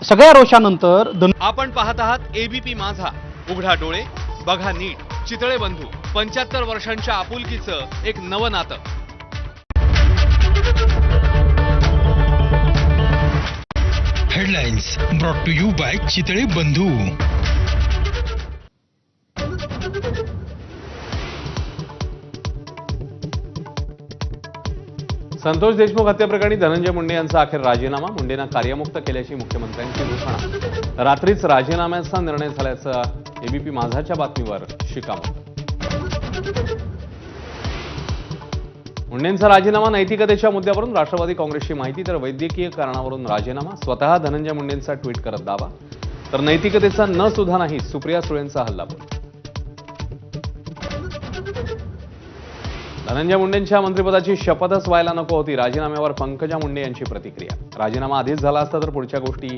सगळ्या रोषानंतर आपण पाहत आहात एबीपी माझा. उघडा डोळे, बघा नीट. चितळे बंधू 75 वर्षांच्या आपुलकीचं एक नवं नातं. Headlines brought to you by Chitale Bandhu. Santosh Deshmukh हत्येप्रकरणी धनंजय मुंडे यांचा अखेर राजीनामा. मुंडेंना कार्यमुक्त केल्याची मुख्यमंत्र्यांची घोषणा. रात्रीच राजीनाम्याचा निर्णय झाल्याचा एबीपी माझाच्या बातमीवर शिक्कामोर्तब. मुंडेंचा राजीनामा नैतिकतेच्या मुद्द्यावरून राष्ट्रवादी काँग्रेसची माहिती, तर वैद्यकीय कारणावरून राजीनामा. स्वतः धनंजय मुंडेंचा ट्विट करत दावा, तर नैतिकतेचा न सुद्धा नाही सुप्रिया सुळेंचा हल्लाबोल. धनंजय मुंडेंच्या मंत्रिपदाची शपथच व्हायला नको होती. राजीनाम्यावर पंकजा मुंडे यांची प्रतिक्रिया. राजीनामा आधीच झाला असता तर पुढच्या गोष्टी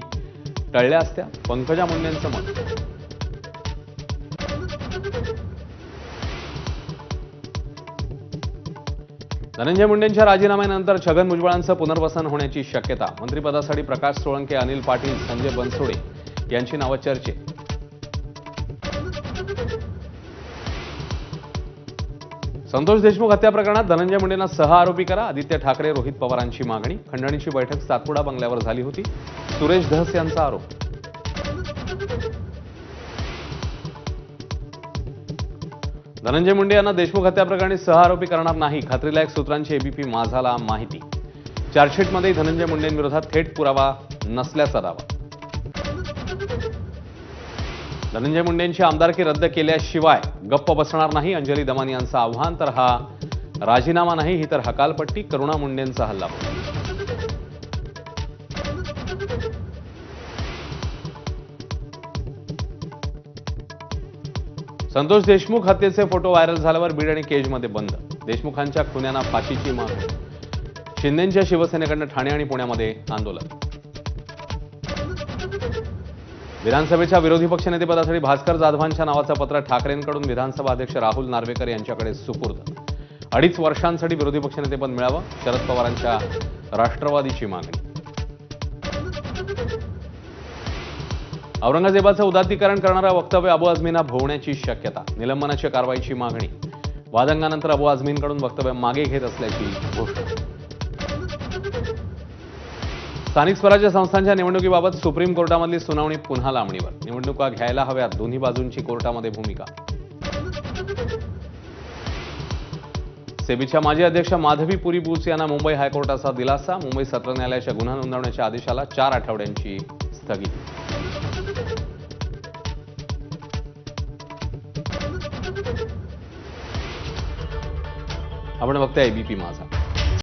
टळल्या असत्या, पंकजा मुंडेंचं मत. धनंजय मुंडेंच्या राजीनाम्यानंतर छगन भुजबळांचं पुनर्वसन होण्याची शक्यता. मंत्रिपदासाठी प्रकाश सोळंके, अनिल पाटील, संजय बनसोडे यांची नावं चर्चेत. संतोष देशमुख हत्या प्रकरणात धनंजय मुंडेंना सहआरोपी करा. आदित्य ठाकरे, रोहित पवारांची मागणी. खंडणीची बैठक सातपुडा बंगल्यावर झाली होती. सुरेश धस यांचा आरोप. धनंजय मुंडे यांना देशमुख हत्या प्रकरणी सहआरोपी करणार नाही, खात्रीलायक सूत्रांची एबीपी माझाला माहिती. चार्जशीटमध्ये धनंजय मुंडेंविरोधात थेट पुरावा नसल्याचा दावा. धनंजय मुंडेंची आमदारकी रद्द केल्याशिवाय गप्प बसणार नाही, अंजली दमानी यांचं आव्हान. तर हा राजीनामा नाही, ही तर हकालपट्टी. करुणा मुंडेंचा हल्लाबोल. संतोष देशमुख हत्येचे फोटो व्हायरल झाल्यावर बीड आणि केजमध्ये बंद. देशमुखांच्या खुन्यांना फाशीची मागणी. शिंदेंच्या शिवसेनेकडून ठाणे आणि पुण्यामध्ये आंदोलन. विधानसभेच्या विरोधी पक्षनेतेपदासाठी भास्कर जाधवांच्या नावाचं पत्र ठाकरेंकडून विधानसभा अध्यक्ष राहुल नार्वेकर यांच्याकडे सुपूर्द. 2.5 वर्षांसाठी विरोधी पक्षनेतेपद मिळावं, शरद पवारांच्या राष्ट्रवादीची मागणी. औरंगजेबाचं उदात्तीकरण करणारं वक्तव्य अबू आझमींना भोवण्याची शक्यता. निलंबनाच्या कारवाईची मागणी. वादंगानंतर अबू आझमींकडून वक्तव्य मागे घेत असल्याची घोषणा. स्थानिक स्वराज्य संस्थांच्या निवडणुकीबाबत सुप्रीम कोर्टामधली सुनावणी पुन्हा लांबणीवर. निवडणुका घ्यायला हव्यात, दोन्ही बाजूंची कोर्टामध्ये भूमिका. सेबीच्या माजी अध्यक्ष माधवी पुरी बुच यांना मुंबई हायकोर्टाचा दिलासा. मुंबई सत्र न्यायालयाच्या गुन्हा नोंदवण्याच्या आदेशाला 4 आठवड्यांची स्थगिती. आपण बघताय एबीपी माझा.